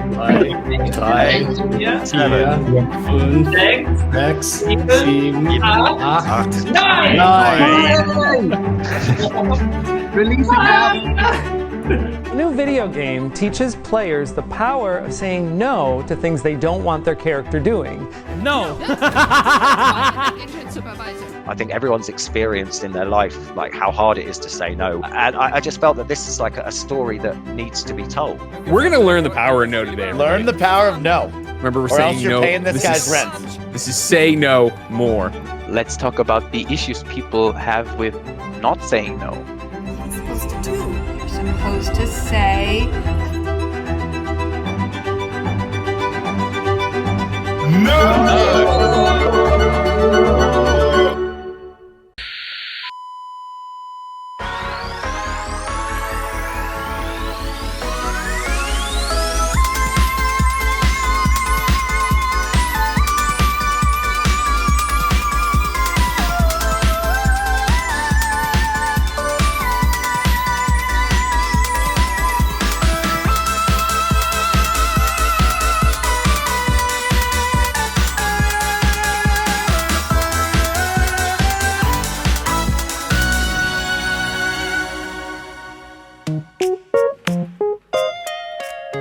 3, 4, 7, 5, 6, 7, 7, 8, 9. Release it now. The new video game teaches players the power of saying no to things they don't want their character doing. No! Intern supervisor. I think everyone's experienced in their life like how hard it is to say no, and I just felt that this is like a story that needs to be told. We're gonna learn the power of no today. Learn the power of no. Remember, we're Or saying else you're no. paying this guy's is, rent. This is say no more. Let's talk about the issues people have with not saying no. What are you supposed to do? You're supposed to say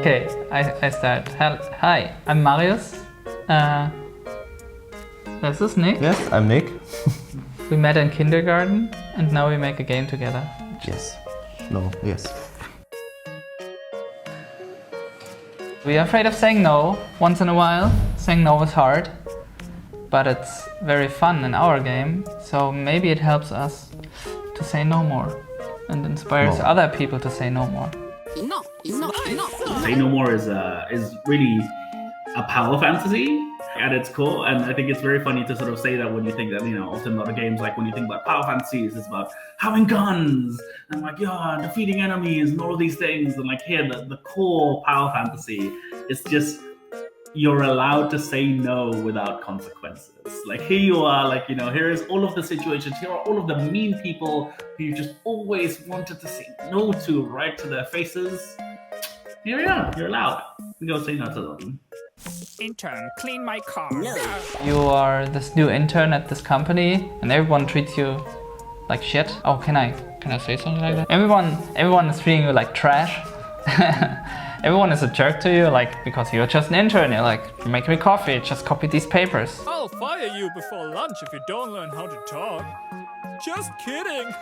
Okay, I start. Hi, I'm Marius. This is Nick. Yes, I'm Nick. We met in kindergarten and now we make a game together. Yes. No, yes. We are afraid of saying no once in a while. Saying no is hard, but it's very fun in our game. So maybe it helps us to say no more and inspires other people to say no more. no. Say No More is really a power fantasy at its core, and I think it's very funny to sort of say that when you think that, you know, often a lot of games, like when you think about power fantasies, it's about having guns and like, yeah, defeating enemies and all of these things, and like here the core power fantasy is just you're allowed to say no without consequences. Like here you are, like, you know, here is all of the situations, here are all of the mean people who you just always wanted to say no to right to their faces. Here you are, you're allowed. You go say no to them. Intern, clean my car. You are this new intern at this company and everyone treats you like shit. Oh, can I say something like that? Everyone is treating you like trash. Everyone is a jerk to you, like, because you're just an intern. You're like, make me coffee, just copy these papers. I'll fire you before lunch if you don't learn how to talk. Just kidding.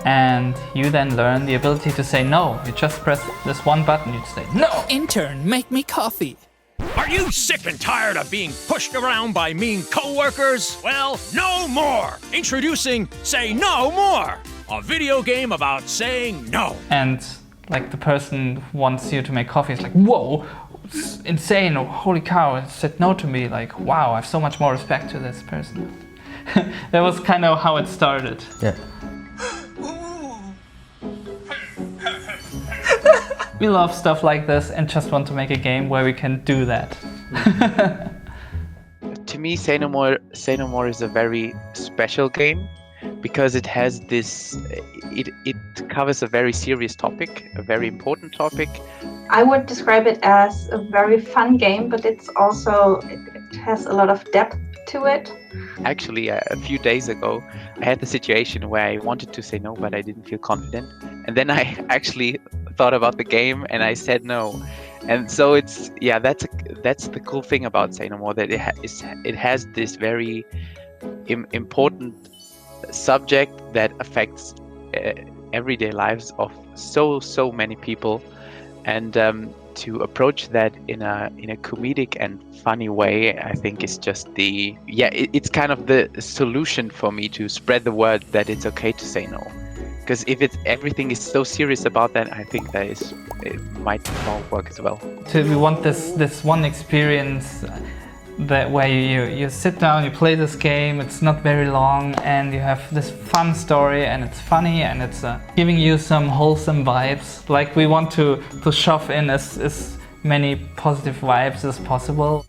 And you then learn the ability to say no. You just press this one button, you say no. Intern, make me coffee. Are you sick and tired of being pushed around by mean coworkers? Well, no more! Introducing Say No More, a video game about saying no. And like the person who wants you to make coffee is like, whoa, it's insane, holy cow, it said no to me. Like, wow, I have so much more respect to this person. That was kind of how it started. Yeah. We love stuff like this and just want to make a game where we can do that. To me, Say No More is a very special game because it has this, it covers a very serious topic, a very important topic. I would describe it as a very fun game, but it's also, it has a lot of depth to it. Actually, a few days ago, I had the situation where I wanted to say no, but I didn't feel confident. And then I actually thought about the game and I said no. And so it's, yeah, that's the cool thing about Say No More, that it has this very important subject that affects everyday lives of so many people, and to approach that in a comedic and funny way, I think is just it's kind of the solution for me to spread the word that it's okay to say no. Because if everything is so serious about that, I think that it might not work as well. So we want this one experience that where you sit down, you play this game, it's not very long, and you have this fun story, and it's funny, and it's giving you some wholesome vibes. Like, we want to shove in as many positive vibes as possible.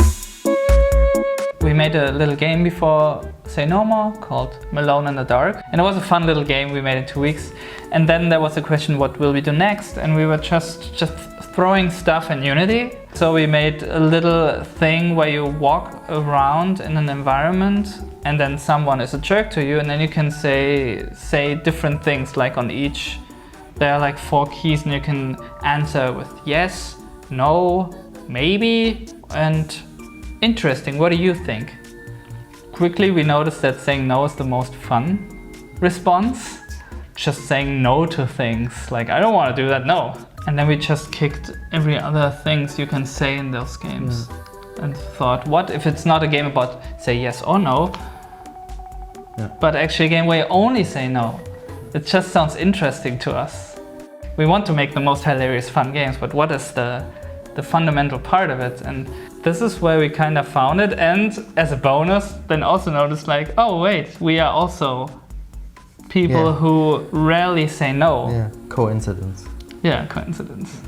We made a little game before Say No More called Alone in the Dark, and it was a fun little game we made in 2 weeks. And then there was a question, what will we do next? And we were just throwing stuff in Unity. So we made a little thing where you walk around in an environment and then someone is a jerk to you, and then you can say different things. Like on each, there are like 4 keys, and you can answer with yes, no, maybe, and interesting. What do you think? Quickly we noticed that saying no is the most fun response. Just saying no to things, like I don't want to do that, no. And then we just kicked every other things you can say in those games. And thought, what if it's not a game about say yes or no, but actually a game where you only say no? It just sounds interesting to us. We want to make the most hilarious fun games, but what is the fundamental part of it? And this is where we kind of found it, and as a bonus then also noticed like, oh wait, we are also people who rarely say no. Yeah, coincidence. Yeah, coincidence.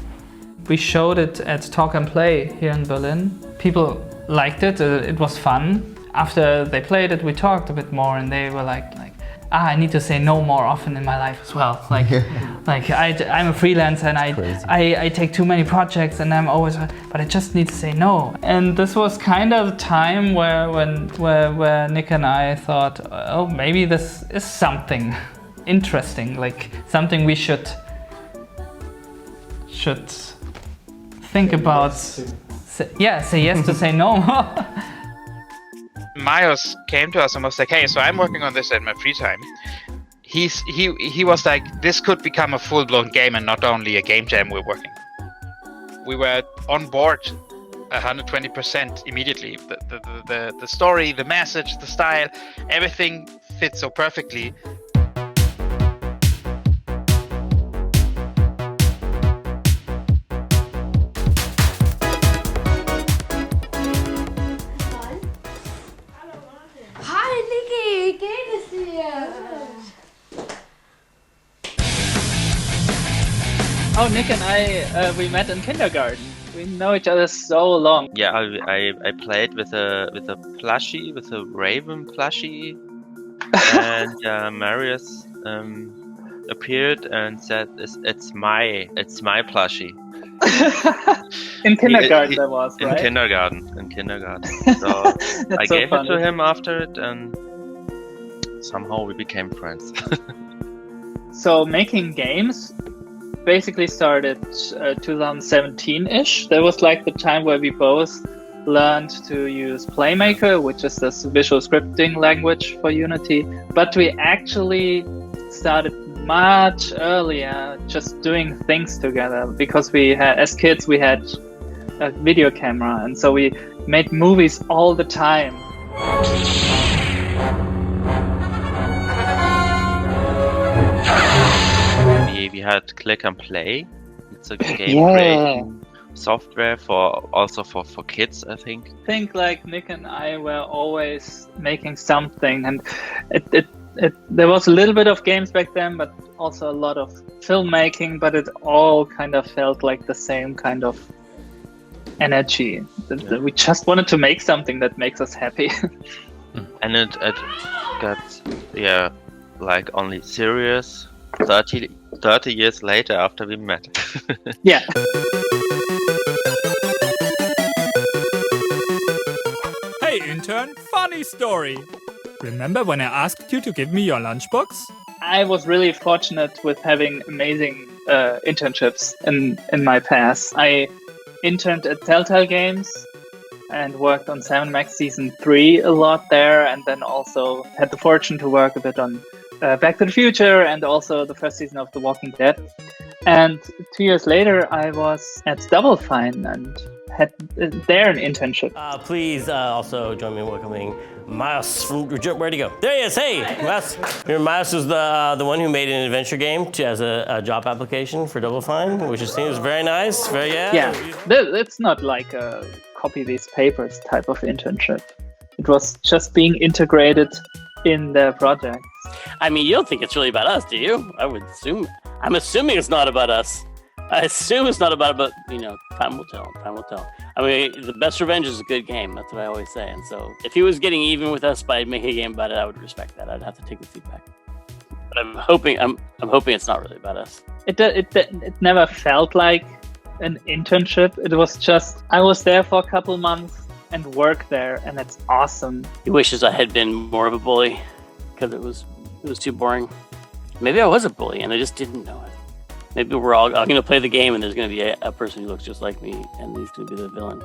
We showed it at Talk and Play here in Berlin. People liked it, it was fun. After they played it, we talked a bit more, and they were like, I need to say no more often in my life as well. Like, I'm a freelancer and I take too many projects, and I'm always, but I just need to say no. And this was kind of the time where Nick and I thought, oh, maybe this is something interesting, like something we should think about. Say yes to say no more. MARIUS came to us and was like, hey, so I'm working on this in my free time. He was like, this could become a full-blown game and not only a game jam we're working. We were on board 120% immediately. The story, the message, the style, everything fits so perfectly. Oh, Nick and I, we met in kindergarten. We know each other so long. Yeah, I played with a plushie, with a Raven plushie, and MARIUS appeared and said, "It's my plushie." In kindergarten, that was right. In kindergarten. So I gave it to him after it, and somehow we became friends. So making games basically started 2017-ish. That was like the time where we both learned to use Playmaker, which is this visual scripting language for Unity. But we actually started much earlier just doing things together, because we had, as kids, we had a video camera, and so we made movies all the time. We had Click and Play. It's a game creating software for kids, I think. I think like Nick and I were always making something, and there was a little bit of games back then, but also a lot of filmmaking, but it all kind of felt like the same kind of energy. We just wanted to make something that makes us happy. And it got like only serious 30 years later after we met. Yeah. Hey intern, funny story. Remember when I asked you to give me your lunchbox? I was really fortunate with having amazing internships in my past. I interned at Telltale Games and worked on Sam & Max Season 3 a lot there, and then also had the fortune to work a bit on Back to the Future and also the first season of The Walking Dead. And 2 years later, I was at Double Fine and had there an internship. Please also join me in welcoming MARIUS from, where'd he go? There he is, hey! MARIUS was the one who made an adventure game as a job application for Double Fine, which seems very nice, Yeah, it's not like a copy these papers type of internship. It was just being integrated in the project. I mean, you don't think it's really about us, do you? I'm assuming it's not about us. I assume it's not about, but time will tell. I mean, The Best Revenge is a good game. That's what I always say. And so, if he was getting even with us by making a game about it, I would respect that. I'd have to take the feedback. But I'm hoping it's not really about us. It never felt like an internship. It was just, I was there for a couple months and worked there, and it's awesome. He wishes I had been more of a bully because it was too boring. Maybe I was a bully and I just didn't know it. Maybe we're all going to play the game and there's going to be a person who looks just like me and he's going to be the villain.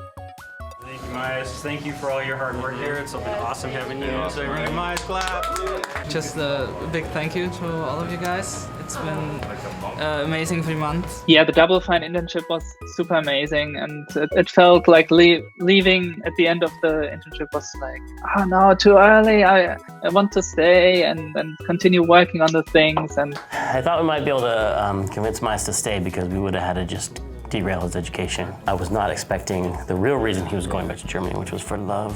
Thank you, MARIUS. Thank you for all your hard work here. It's been awesome having you. So everyone, MARIUS, clap. Just a big thank you to all of you guys. It's been amazing 3 months. Yeah, the Double Fine internship was super amazing, and it felt like leaving at the end of the internship was like, oh no, too early. I want to stay and continue working on the things. And I thought we might be able to convince MARIUS to stay because we would have had to just derail his education. I was not expecting the real reason he was going back to Germany, which was for love.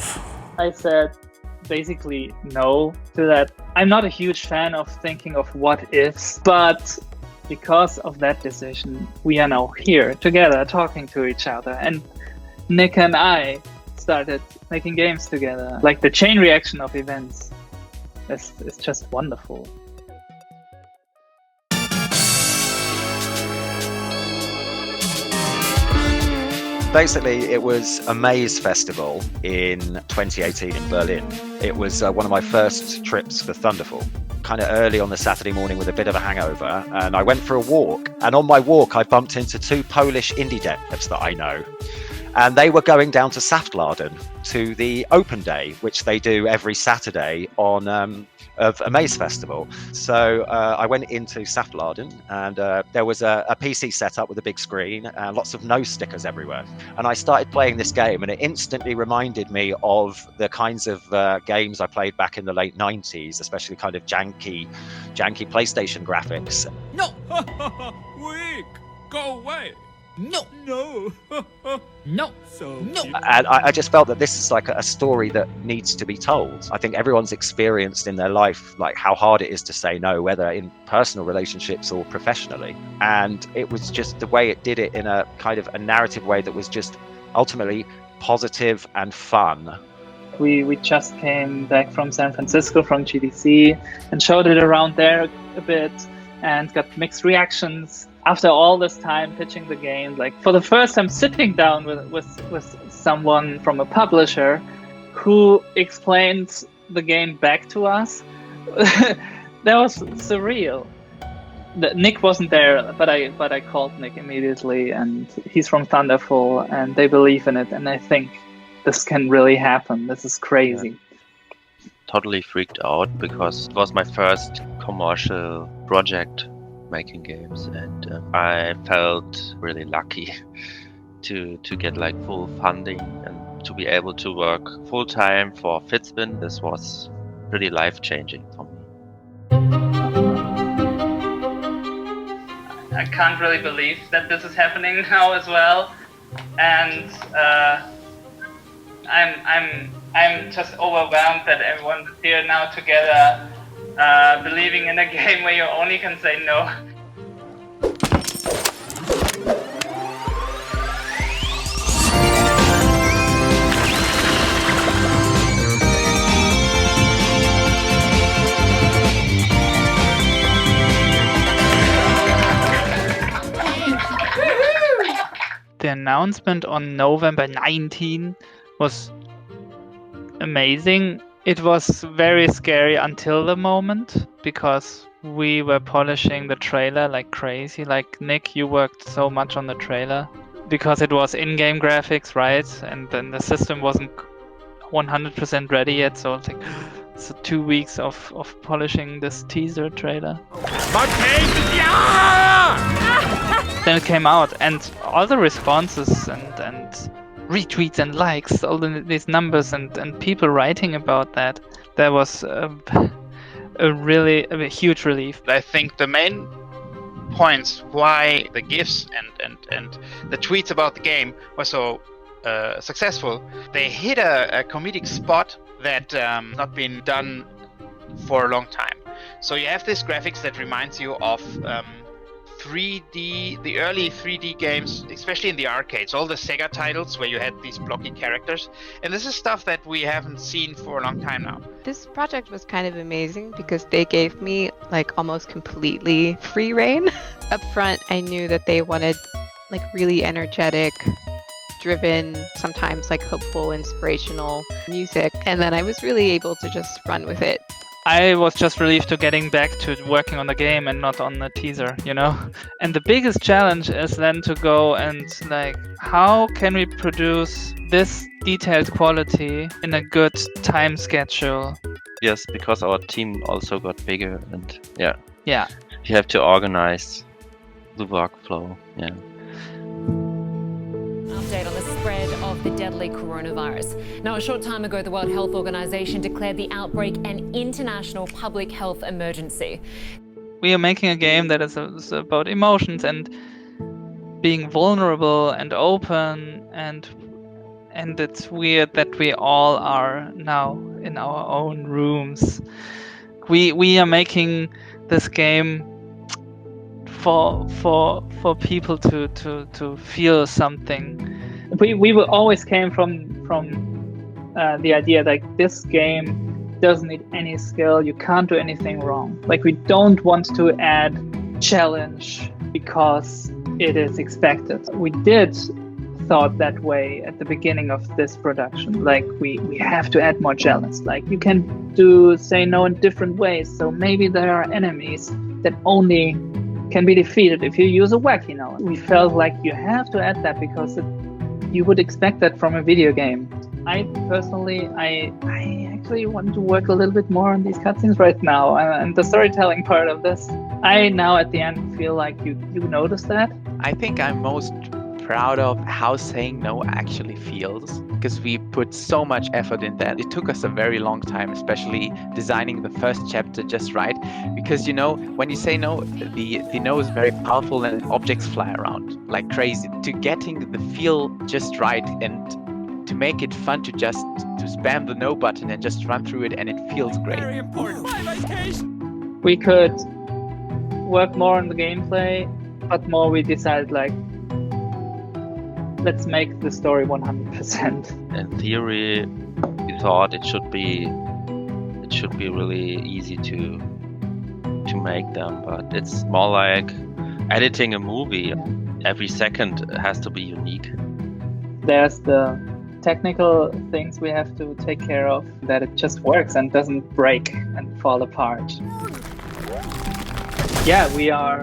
I said basically no to that. I'm not a huge fan of thinking of what ifs, but because of that decision, we are now here together talking to each other. And Nick and I started making games together. Like the chain reaction of events is just wonderful. Basically, it was a maze festival in 2018 in Berlin. It was one of my first trips for Thunderful. Kind of early on the Saturday morning with a bit of a hangover, and I went for a walk. And on my walk, I bumped into 2 Polish indie devs that I know. And they were going down to Saftladen to the open day, which they do every Saturday on of a maze festival. So I went into Saftladen, and there was a PC set up with a big screen and lots of no stickers everywhere. And I started playing this game, and it instantly reminded me of the kinds of games I played back in the late 90s, especially kind of janky PlayStation graphics. No! Weak! Go away! No! No! No! So no! And I just felt that this is like a story that needs to be told. I think everyone's experienced in their life like how hard it is to say no, whether in personal relationships or professionally. And it was just the way it did it in a kind of a narrative way that was just ultimately positive and fun. We just came back from San Francisco, from GDC, and showed it around there a bit and got mixed reactions. After all this time pitching the game, like for the first time sitting down with someone from a publisher who explained the game back to us, that was surreal. Nick wasn't there, but I called Nick immediately, and he's from Thunderful, and they believe in it, and I think this can really happen. This is crazy. Totally freaked out because it was my first commercial project making games, and I felt really lucky to get like full funding and to be able to work full time for Fitspin. This was pretty life-changing for me. I can't really believe that this is happening now as well, and I'm just overwhelmed that everyone's here now together, believing in a game where you only can say no. The announcement on November 19 was amazing. It was very scary until the moment because we were polishing the trailer like crazy. Like Nick, you worked so much on the trailer because it was in-game graphics, right? And then the system wasn't 100% ready yet, so it's like so 2 weeks of polishing this teaser trailer. Then it came out, and all the responses and retweets and likes, all these numbers and people writing about that, that was a huge relief. I think the main points why the GIFs and the tweets about the game were so successful, they hit a comedic spot that not been done for a long time. So you have this graphics that reminds you of 3D, the early 3D games, especially in the arcades, all the Sega titles where you had these blocky characters. And this is stuff that we haven't seen for a long time now. This project was kind of amazing because they gave me like almost completely free reign. Up front, I knew that they wanted like really energetic, driven, sometimes like hopeful, inspirational music. And then I was really able to just run with it. I was just relieved to getting back to working on the game and not on the teaser, you know? And the biggest challenge is then to go and like, how can we produce this detailed quality in a good time schedule? Yes, because our team also got bigger and yeah. Yeah. You have to organize the workflow, yeah. Update on the spread of the deadly coronavirus. Now, a short time ago, the World Health Organization declared the outbreak an international public health emergency. We are making a game that is about emotions and being vulnerable and open, and it's weird that we all are now in our own rooms. We are making this game for people to feel something. We will always came from the idea like this game doesn't need any skill. You can't do anything wrong. Like we don't want to add challenge because it is expected. We did thought that way at the beginning of this production. Like we have to add more challenge. Like you can say no in different ways. So maybe there are enemies that only can be defeated if you use a wacky no. We felt like you have to add that because you would expect that from a video game. I personally, I actually want to work a little bit more on these cutscenes right now and the storytelling part of this. I now at the end feel like you notice that. I think I'm most proud of how saying no actually feels, because we put so much effort in that. It took us a very long time, especially designing the first chapter just right, because you know, when you say no, the no is very powerful and objects fly around like crazy. To getting the feel just right and to make it fun to spam the no button and just run through it, and it feels great. Very important. My vacation. We could work more on the gameplay, but more we decided like, let's make the story 100%. In theory, we thought it should be really easy to make them, but it's more like editing a movie. Every second has to be unique. There's the technical things we have to take care of, that it just works and doesn't break and fall apart. Yeah, we are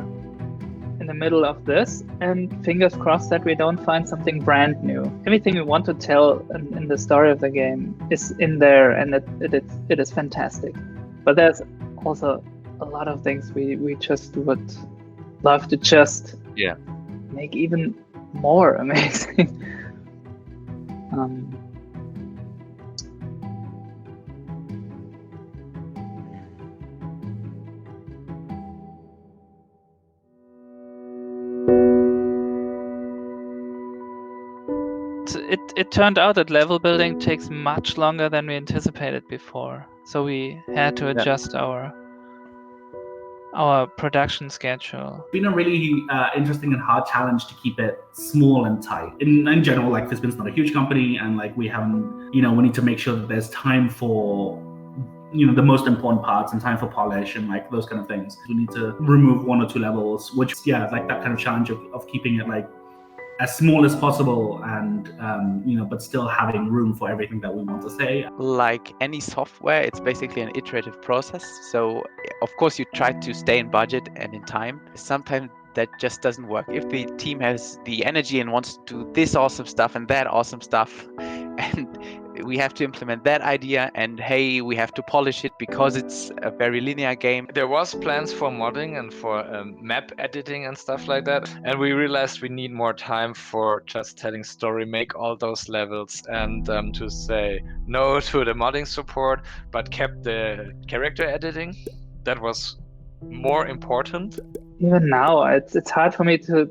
in the middle of this, and fingers crossed that we don't find something brand new. Everything we want to tell in the story of the game is in there, and it is fantastic. But there's also a lot of things we just would love to just make even more amazing. It turned out that level building takes much longer than we anticipated before, so we had to adjust our production schedule. It's been a really interesting and hard challenge to keep it small and tight. In general, like Fizbin's not a huge company, and like we haven't, we need to make sure that there's time for the most important parts and time for polish and like those kind of things. We need to remove 1 or 2 levels, which like that kind of challenge of keeping it like as small as possible and but still having room for everything that we want to say. Like any software, it's basically an iterative process. So of course you try to stay in budget and in time. Sometimes that just doesn't work. If the team has the energy and wants to do this awesome stuff and that awesome stuff, and we have to implement that idea, and hey, we have to polish it because it's a very linear game. There was plans for modding and for map editing and stuff like that, and we realized we need more time for just telling story, make all those levels, and to say no to the modding support, but kept the character editing. That was more important. Even now, it's hard for me to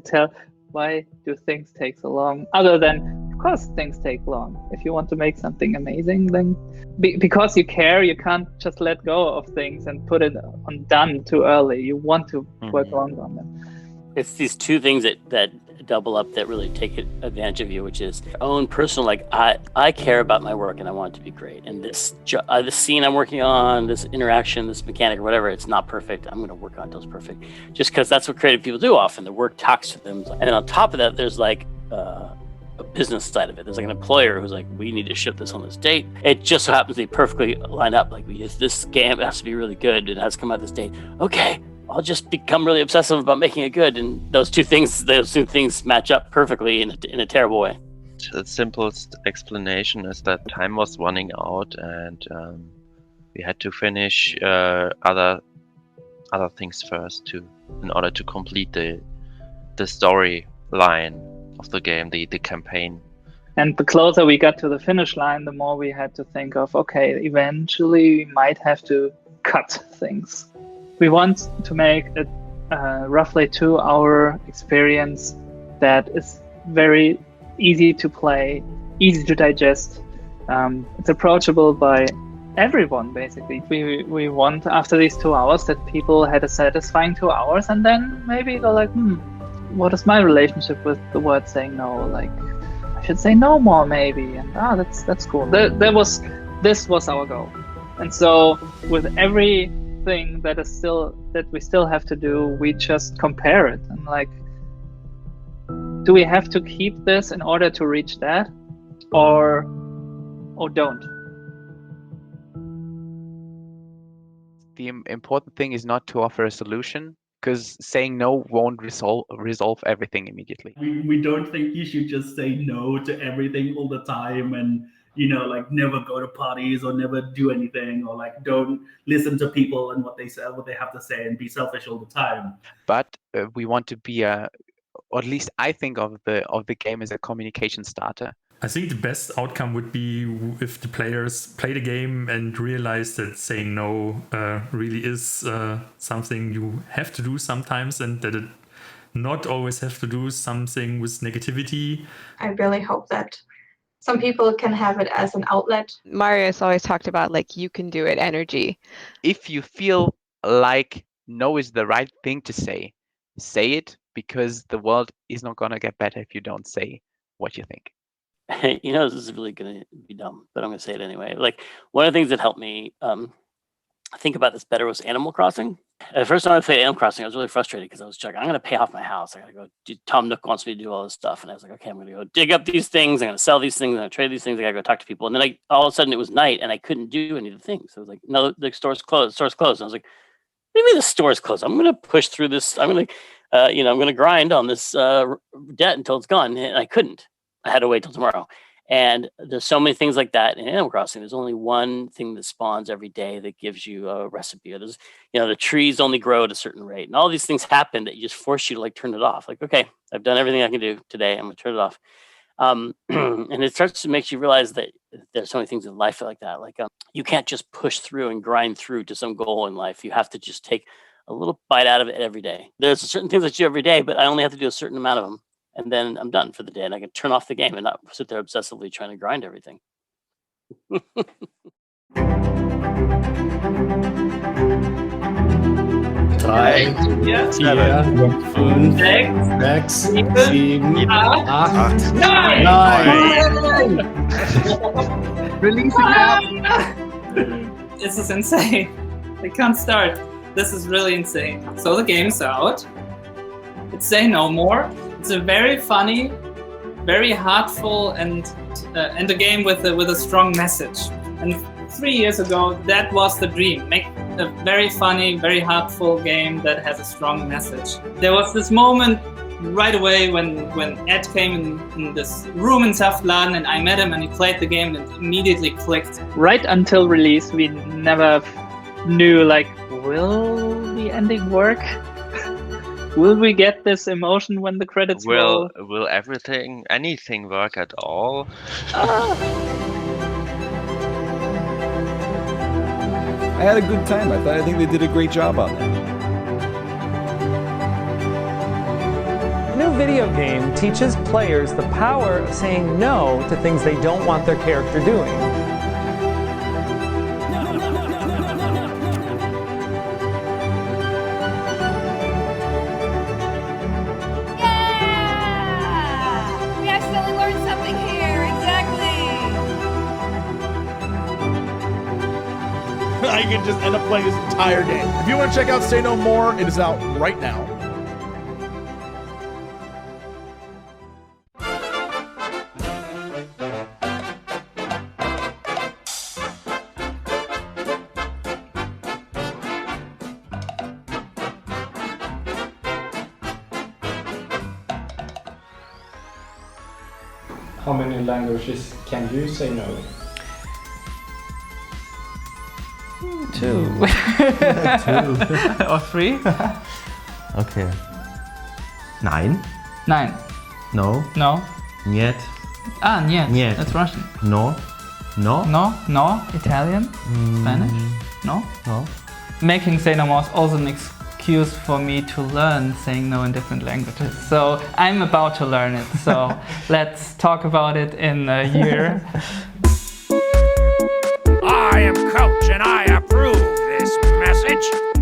tell why do things take so long, other than of course things take long. If you want to make something amazing, then because you care, you can't just let go of things and put it on done too early. You want to work longer on them. It's these two things that double up that really take advantage of you, which is your own personal, like, I care about my work and I want it to be great. And this scene I'm working on, this interaction, this mechanic or whatever, it's not perfect. I'm going to work on it until it's perfect. Just because that's what creative people do often. The work talks to them. And then on top of that, there's like a business side of it. There's like an employer who's like, we need to ship this on this date. It just so happens to be perfectly lined up. Like, this game has to be really good. It has to come out this date. Okay, I'll just become really obsessive about making it good. And those two things match up perfectly in a terrible way. The simplest explanation is that time was running out, and we had to finish other things first in order to complete the storyline of the game, the campaign. And the closer we got to the finish line, the more we had to think of, okay, eventually we might have to cut things. We want to make a roughly 2-hour experience that is very easy to play, easy to digest. It's approachable by everyone, basically. We want, after these 2 hours, that people had a satisfying 2 hours, and then maybe they're like, what is my relationship with the word saying no? Like, I should say no more, maybe. And that's cool. This was our goal. And so with everything that we still have to do, we just compare it and like, do we have to keep this in order to reach that, or don't? The important thing is not to offer a solution, because saying no won't resolve everything immediately. We don't think you should just say no to everything all the time and, you know, like never go to parties or never do anything, or like don't listen to people and what they say, what they have to say, and be selfish all the time. But we want to be or at least I think of the game as a communication starter. I think the best outcome would be if the players play the game and realize that saying no really is something you have to do sometimes, and that it not always have to do something with negativity. I really hope that some people can have it as an outlet. Marius always talked about like, you can do it energy. If you feel like no is the right thing to say it, because the world is not going to get better if you don't say what you think. You know, this is really going to be dumb, but I'm going to say it anyway. Like, one of the things that helped me think about this better was Animal Crossing. The first time I played Animal Crossing, I was really frustrated because I was checking, I'm going to pay off my house. I got to go. Tom Nook wants me to do all this stuff. And I was like, okay, I'm going to go dig up these things. I'm going to sell these things. I'm going to trade these things. I got to go talk to people. And then all of a sudden it was night and I couldn't do any of the things. So I was like, no, the store's closed. The store's closed. And I was like, what do you mean the store's closed? I'm going to push through this. I'm going to, I'm going to grind on this debt until it's gone. And I couldn't. I had to wait till tomorrow. And there's so many things like that in Animal Crossing. There's only one thing that spawns every day that gives you a recipe. Or there's, the trees only grow at a certain rate. And all these things happen that you just force you to like turn it off. Like, okay, I've done everything I can do today. I'm going to turn it off. And it starts to make you realize that there's so many things in life like that. Like you can't just push through and grind through to some goal in life. You have to just take a little bite out of it every day. There's certain things that you do every day, but I only have to do a certain amount of them. And then I'm done for the day, and I can turn off the game and not sit there obsessively trying to grind everything. 3, 4, 5, 6, 7, 8, 9. Releasing now. This is insane. I can't start. This is really insane. So the game's out. It's Say No More. It's a very funny, very heartful, and a game with a strong message. And 3 years ago, that was the dream. Make a very funny, very heartful game that has a strong message. There was this moment right away when Ed came in this room in Saftladen, and I met him and he played the game and it immediately clicked. Right until release, we never knew, like, will the ending work? Will we get this emotion when the credits roll? Will anything work at all? I had a good time. I think they did a great job on that. The new video game teaches players the power of saying no to things they don't want their character doing. I can just end up playing this entire game. If you want to check out Say No More, it is out right now. How many languages can you say no? 2. 2. Or 3? Okay. 9. 9. No. No. Niet. Ah, niet. Niet. That's Russian. No. No. No. No. Italian. Spanish. No. No. Making Say No More is also an excuse for me to learn saying no in different languages. So I'm about to learn it. So let's talk about it in a year. I am Coach and I approve this message.